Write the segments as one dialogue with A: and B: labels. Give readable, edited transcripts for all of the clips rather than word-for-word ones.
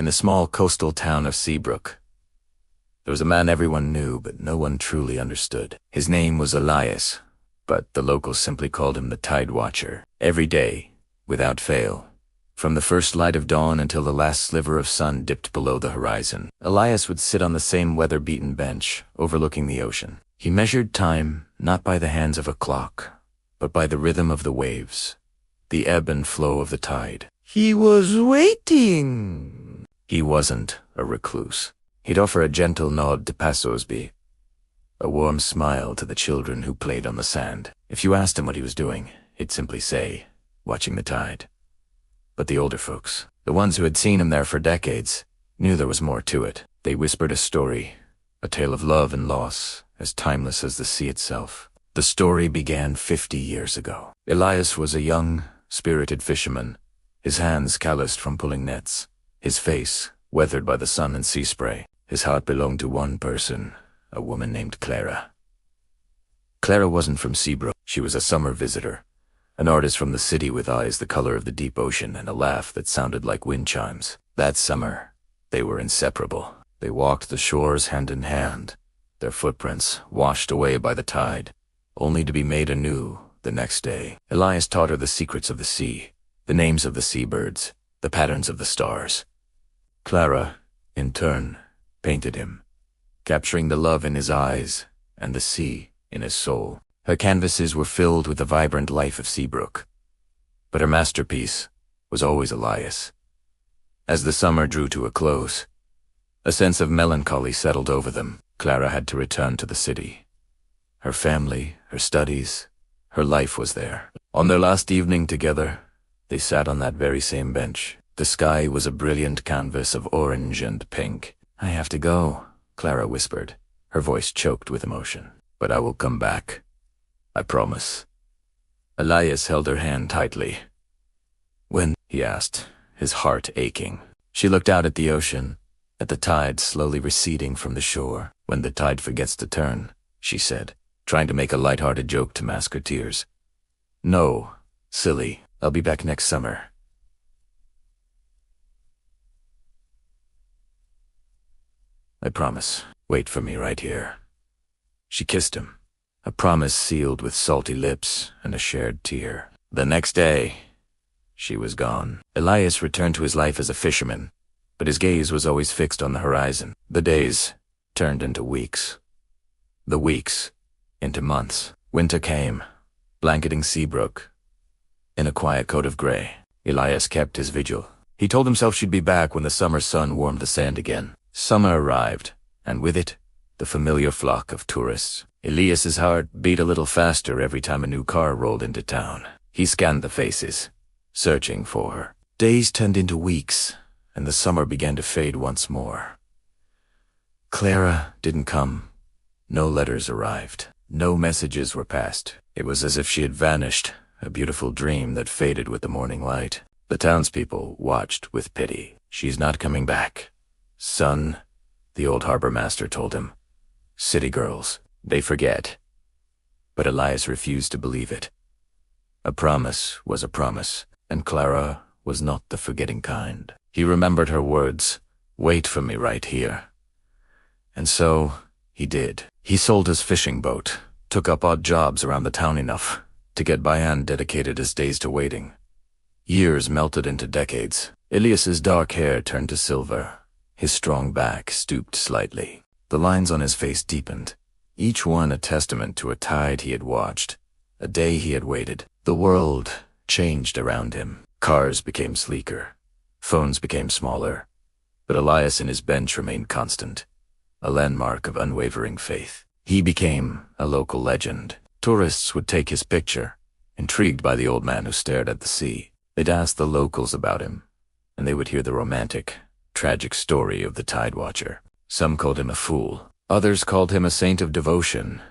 A: In the small coastal town of Seabrook, there was a man everyone knew, but no one truly understood. His name was Elias, but the locals simply called him the Tide Watcher. Every day, without fail, from the first light of dawn until the last sliver of sun dipped below the horizon, Elias would sit on the same weather-beaten bench, overlooking the ocean. He measured time not by the hands of a clock, but by the rhythm of the waves, the ebb and flow of the tide. He was waiting. He wasn't a recluse. He'd offer a gentle nod to passers-by, a warm smile to the children who played on the sand. If you asked him what he was doing, he'd simply say, watching the tide. But the older folks, the ones who had seen him there for decades, knew there was more to it. They whispered a story, a tale of love and loss, as timeless as the sea itself. The story began 50 years ago. Elias was a young, spirited fisherman, his hands calloused from pulling nets, his face weathered by the sun and sea spray. His heart belonged to one person, a woman named Clara. Clara wasn't from Seabrook. She was a summer visitor, an artist from the city with eyes the color of the deep ocean and a laugh that sounded like wind chimes. That summer, they were inseparable. They walked the shores hand in hand, their footprints washed away by the tide, only to be made anew the next day. Elias taught her the secrets of the sea, the names of the seabirds, the patterns of the stars. Clara, in turn, painted him, capturing the love in his eyes and the sea in his soul. Her canvases were filled with the vibrant life of Seabrook, but her masterpiece was always Elias. As the summer drew to a close, a sense of melancholy settled over them. Clara had to return to the city. Her family, her studies, her life was there. On their last evening together, they sat on that very same bench. The sky was a brilliant canvas of orange and pink. "I have to go," Clara whispered, her voice choked with emotion. "But I will come back. I promise." Elias held her hand tightly. "When?" he asked, his heart aching. She looked out at the ocean, at the tide slowly receding from the shore. "When the tide forgets to turn," she said, trying to make a light-hearted joke to mask her tears. "No, silly. I'll be back next summer." "I promise. Wait for me right here." She kissed him, a promise sealed with salty lips and a shared tear. The next day, she was gone. Elias returned to his life as a fisherman, but his gaze was always fixed on the horizon. The days turned into weeks. The weeks into months. Winter came, blanketing Seabrook in a quiet coat of gray. Elias kept his vigil. He told himself she'd be back when the summer sun warmed the sand again. Summer arrived, and with it, the familiar flock of tourists. Elias's heart beat a little faster every time a new car rolled into town. He scanned the faces, searching for her. Days turned into weeks, and the summer began to fade once more. Clara didn't come. No letters arrived. No messages were passed. It was as if she had vanished, a beautiful dream that faded with the morning light. The townspeople watched with pity. "She's not coming back, son," the old harbor master told him. "City girls, they forget." But Elias refused to believe it. A promise was a promise, and Clara was not the forgetting kind. He remembered her words, "Wait for me right here." And so he did. He sold his fishing boat, took up odd jobs around the town enough to get by and dedicated his days to waiting. Years melted into decades. Elias's dark hair turned to silver. His strong back stooped slightly. The lines on his face deepened, each one a testament to a tide he had watched, a day he had waited. The world changed around him. Cars became sleeker. Phones became smaller. But Elias and his bench remained constant, a landmark of unwavering faith. He became a local legend. Tourists would take his picture, intrigued by the old man who stared at the sea. They'd ask the locals about him, and they would hear the romantic, tragic story of the Tide Watcher. Some called him a fool. Others called him a saint of devotion.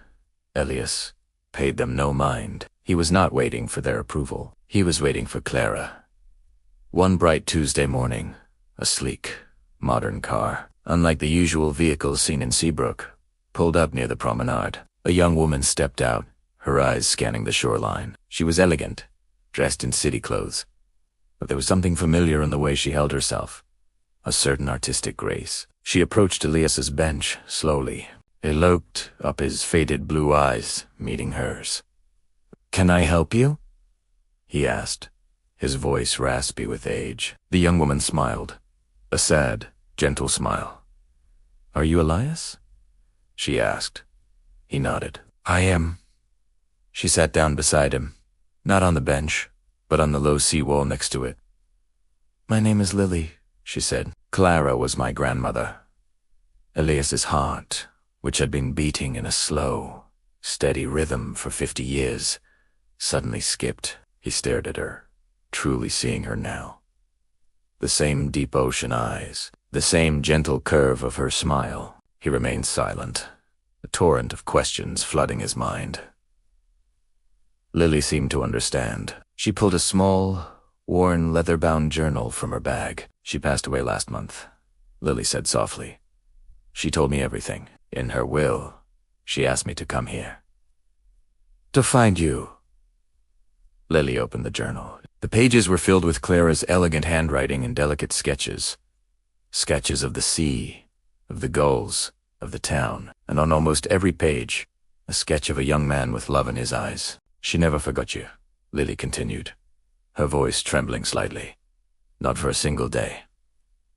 A: Elias paid them no mind. He was not waiting for their approval. He was waiting for Clara. One bright Tuesday morning, a sleek, modern car, unlike the usual vehicles seen in Seabrook, pulled up near the promenade. A young woman stepped out, her eyes scanning the shoreline. She was elegant, dressed in city clothes, but there was something familiar in the way she held herself. a certain artistic grace. She approached Elias's bench slowly. He looked up, his faded blue eyes meeting hers. "Can I help you?" he asked, his voice raspy with age. The young woman smiled, a sad, gentle smile. "Are you Elias?" she asked. He nodded. "I am." She sat down beside him, not on the bench, but on the low seawall next to it. "My name is Lily," she said. "Clara was my grandmother." Elias's heart, which had been beating in a slow, steady rhythm for 50 years, suddenly skipped. He stared at her, truly seeing her now. The same deep ocean eyes, the same gentle curve of her smile. He remained silent, a torrent of questions flooding his mind. Lily seemed to understand. She pulled a small, worn, leather-bound journal from her bag. "She passed away last month," Lily said softly. "She told me everything. In her will, she asked me to come here." "To find you." Lily opened the journal. The pages were filled with Clara's elegant handwriting and delicate sketches. Sketches of the sea, of the gulls, of the town, and on almost every page, a sketch of a young man with love in his eyes. "She never forgot you," Lily continued, her voice trembling slightly. "Not for a single day."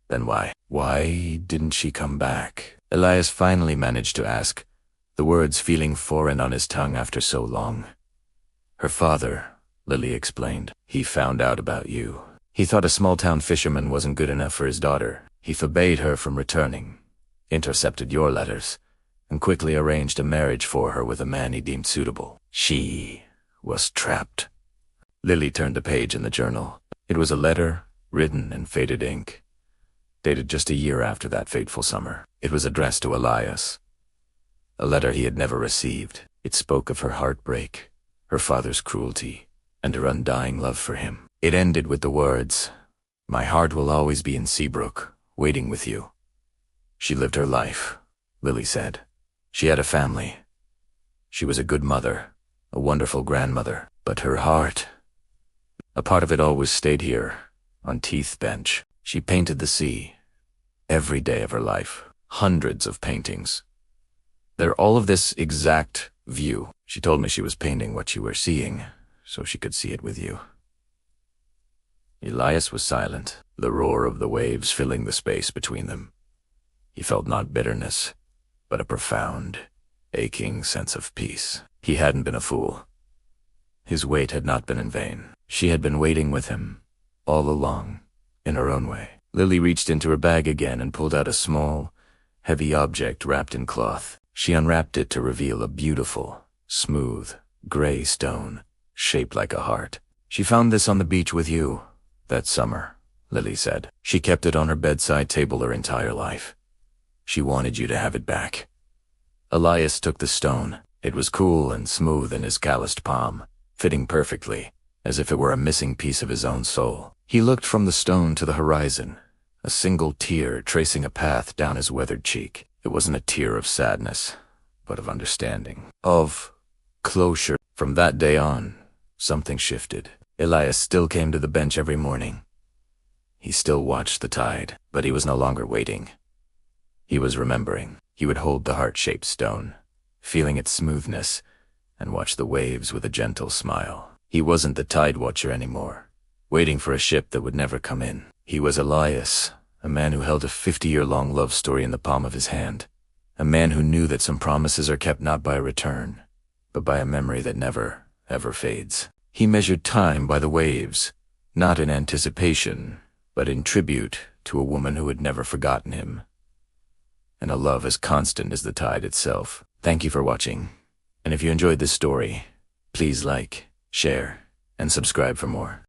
A: "Then why didn't she come back?" Elias finally managed to ask, the words feeling foreign on his tongue after so long. "Her father," Lily explained. "He found out about you. He thought a small-town fisherman wasn't good enough for his daughter. He forbade her from returning, intercepted your letters, and quickly arranged a marriage for her with a man he deemed suitable. She was trapped." Lily turned the page in the journal. It was a letter, written in faded ink, dated just a year after that fateful summer. It was addressed to Elias. A letter he had never received. It spoke of her heartbreak, her father's cruelty, and her undying love for him. It ended with the words, "My heart will always be in Seabrook, waiting with you." She lived her life, Lily said. She had a family. She was a good mother, a wonderful grandmother, but her heart, a part of it always stayed here, on Teeth Bench. She painted the sea, every day of her life, hundreds of paintings. They're all of this exact view. She told me she was painting what you were seeing, so she could see it with you. Elias was silent, the roar of the waves filling the space between them. He felt not bitterness, but a profound, aching sense of peace. He hadn't been a fool. His wait had not been in vain. She had been waiting with him, all along, in her own way. Lily reached into her bag again and pulled out a small, heavy object wrapped in cloth. She unwrapped it to reveal a beautiful, smooth, gray stone, shaped like a heart. "She found this on the beach with you, that summer," Lily said. "She kept it on her bedside table her entire life. She wanted you to have it back." Elias took the stone. It was cool and smooth in his calloused palm, fitting perfectly, as if it were a missing piece of his own soul. He looked from the stone to the horizon, a single tear tracing a path down his weathered cheek. It wasn't a tear of sadness, but of understanding, of closure. From that day on, something shifted. Elias still came to the bench every morning. He still watched the tide, but he was no longer waiting. He was remembering. He would hold the heart-shaped stone, feeling its smoothness, and watch the waves with a gentle smile. He wasn't the tide watcher anymore, waiting for a ship that would never come in. He was Elias, a man who held a 50-year-long love story in the palm of his hand, a man who knew that some promises are kept not by a return, but by a memory that never, ever fades. He measured time by the waves, not in anticipation, but in tribute to a woman who had never forgotten him, and a love as constant as the tide itself. Thank you for watching, and if you enjoyed this story, please like, share, and subscribe for more.